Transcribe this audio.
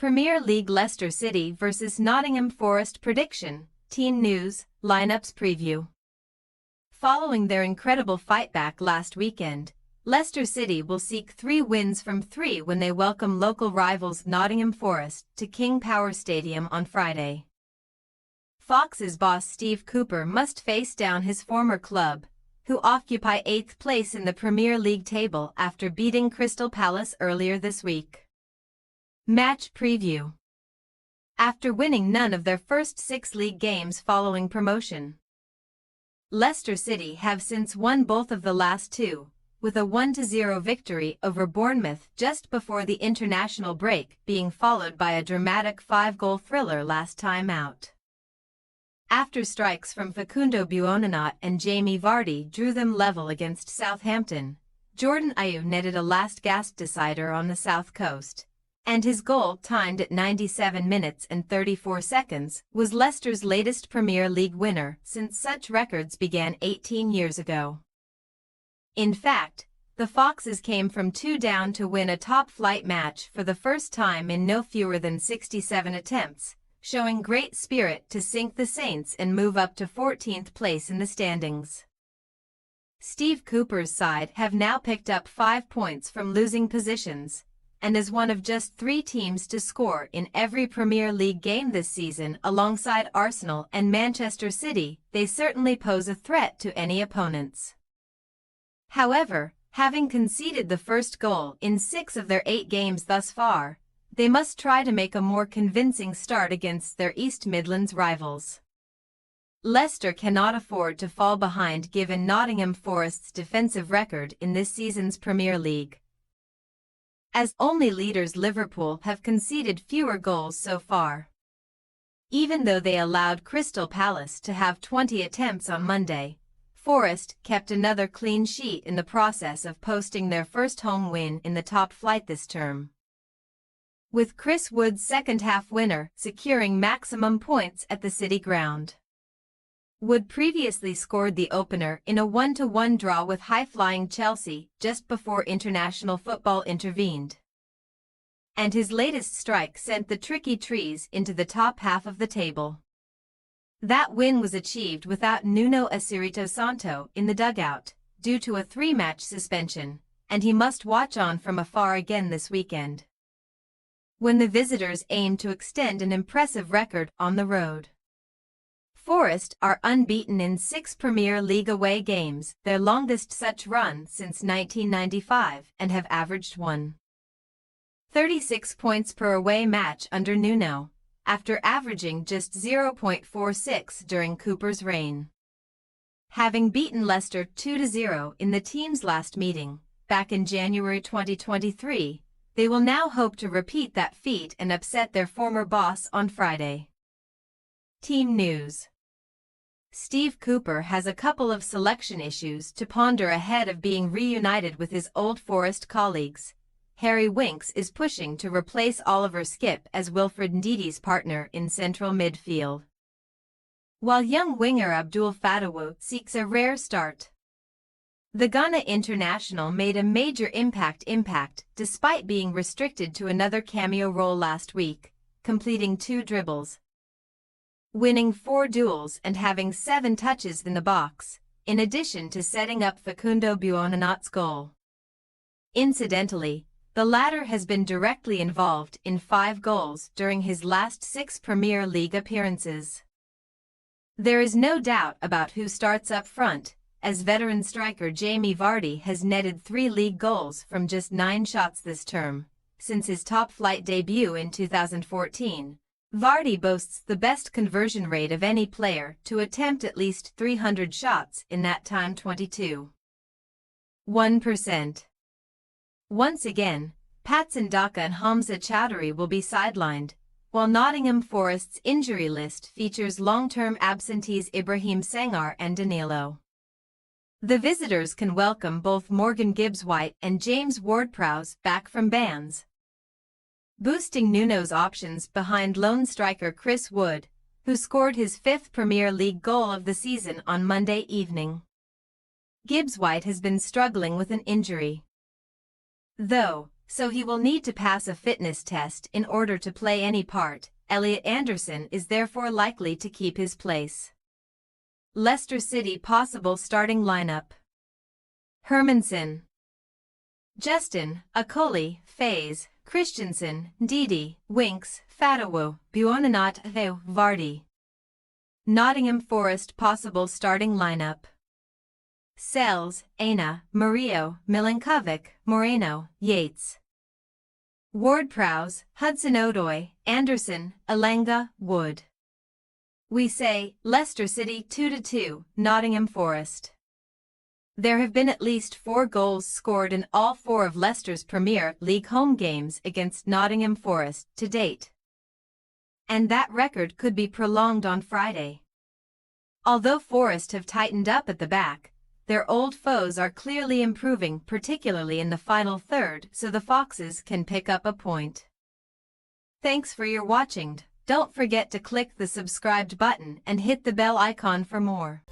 Premier League Leicester City vs Nottingham Forest prediction, team news, lineups preview. Following their incredible fight back last weekend, Leicester City will seek 3 wins from 3 when they welcome local rivals Nottingham Forest to King Power Stadium on Friday. Fox's boss Steve Cooper must face down his former club, who occupy 8th place in the Premier League table after beating Crystal Palace earlier this week. Match preview. After winning none of their first 6 league games following promotion, Leicester City have since won both of the last 2, with a 1-0 victory over Bournemouth just before the international break being followed by a dramatic 5-goal thriller last time out. After strikes from Facundo Buonanot and Jamie Vardy drew them level against Southampton, Jordan Ayew netted a last-gasp decider on the south coast, and his goal, timed at 97 minutes and 34 seconds, was Leicester's latest Premier League winner since such records began 18 years ago. In fact, the Foxes came from 2 down to win a top-flight match for the first time in no fewer than 67 attempts, showing great spirit to sink the Saints and move up to 14th place in the standings. Steve Cooper's side have now picked up 5 points from losing positions, and is one of just 3 teams to score in every Premier League game this season alongside Arsenal and Manchester City. They certainly pose a threat to any opponents. However, having conceded the first goal in 6 of their 8 games thus far, they must try to make a more convincing start against their East Midlands rivals. Leicester cannot afford to fall behind given Nottingham Forest's defensive record in this season's Premier League, as only leaders Liverpool have conceded fewer goals so far. Even though they allowed Crystal Palace to have 20 attempts on Monday, Forest kept another clean sheet in the process of posting their first home win in the top flight this term, with Chris Wood's second-half winner securing maximum points at the City ground. Wood previously scored the opener in a 1-1 draw with high-flying Chelsea just before international football intervened, and his latest strike sent the tricky trees into the top half of the table. That win was achieved without Nuno Espirito Santo in the dugout, due to a 3-match suspension, and he must watch on from afar again this weekend, when the visitors aim to extend an impressive record on the road. Forest are unbeaten in 6 Premier League away games, their longest such run since 1995, and have averaged 1.36 points per away match under Nuno, after averaging just 0.46 during Cooper's reign. Having beaten Leicester 2-0 in the team's last meeting, back in January 2023, they will now hope to repeat that feat and upset their former boss on Friday. Team news. Steve Cooper has a couple of selection issues to ponder ahead of being reunited with his old Forest colleagues. Harry Winks is pushing to replace Oliver Skipp as Wilfred Ndidi's partner in central midfield, while young winger Abdul Fatawu seeks a rare start. The Ghana international made a major impact despite being restricted to another cameo role last week, completing 2 dribbles, winning 4 duels and having 7 touches in the box, in addition to setting up Facundo Buonanot's goal. Incidentally, the latter has been directly involved in 5 goals during his last 6 Premier League appearances. There is no doubt about who starts up front, as veteran striker Jamie Vardy has netted 3 league goals from just 9 shots this term. Since his top-flight debut in 2014, Vardy boasts the best conversion rate of any player to attempt at least 300 shots in that time, 22.1%. Once again, Patson Daka and Hamza Chowdhury will be sidelined, while Nottingham Forest's injury list features long-term absentees Ibrahim Senghor and Danilo. The visitors can welcome both Morgan Gibbs-White and James Ward-Prowse back from bans, boosting Nuno's options behind lone striker Chris Wood, who scored his 5th Premier League goal of the season on Monday evening. Gibbs-White has been struggling with an injury, though, so he will need to pass a fitness test in order to play any part. Elliot Anderson is therefore likely to keep his place. Leicester City possible starting lineup: Hermansen, Justin, Akoli, Faze, Christensen, Ndidi, Winks, Fatawu, Buonanot, Vardy. Nottingham Forest possible starting lineup: Sells, Aina, Murillo, Milinkovic, Moreno, Yates. Ward-Prowse, Hudson-Odoi, Anderson, Alenga, Wood. We say, Leicester City 2-2, Nottingham Forest. There have been at least 4 goals scored in all 4 of Leicester's Premier League home games against Nottingham Forest to date. And that record could be prolonged on Friday. Although Forest have tightened up at the back, their old foes are clearly improving, particularly in the final third, so the Foxes can pick up a point. Thanks for your watching. Don't forget to click the subscribed button and hit the bell icon for more.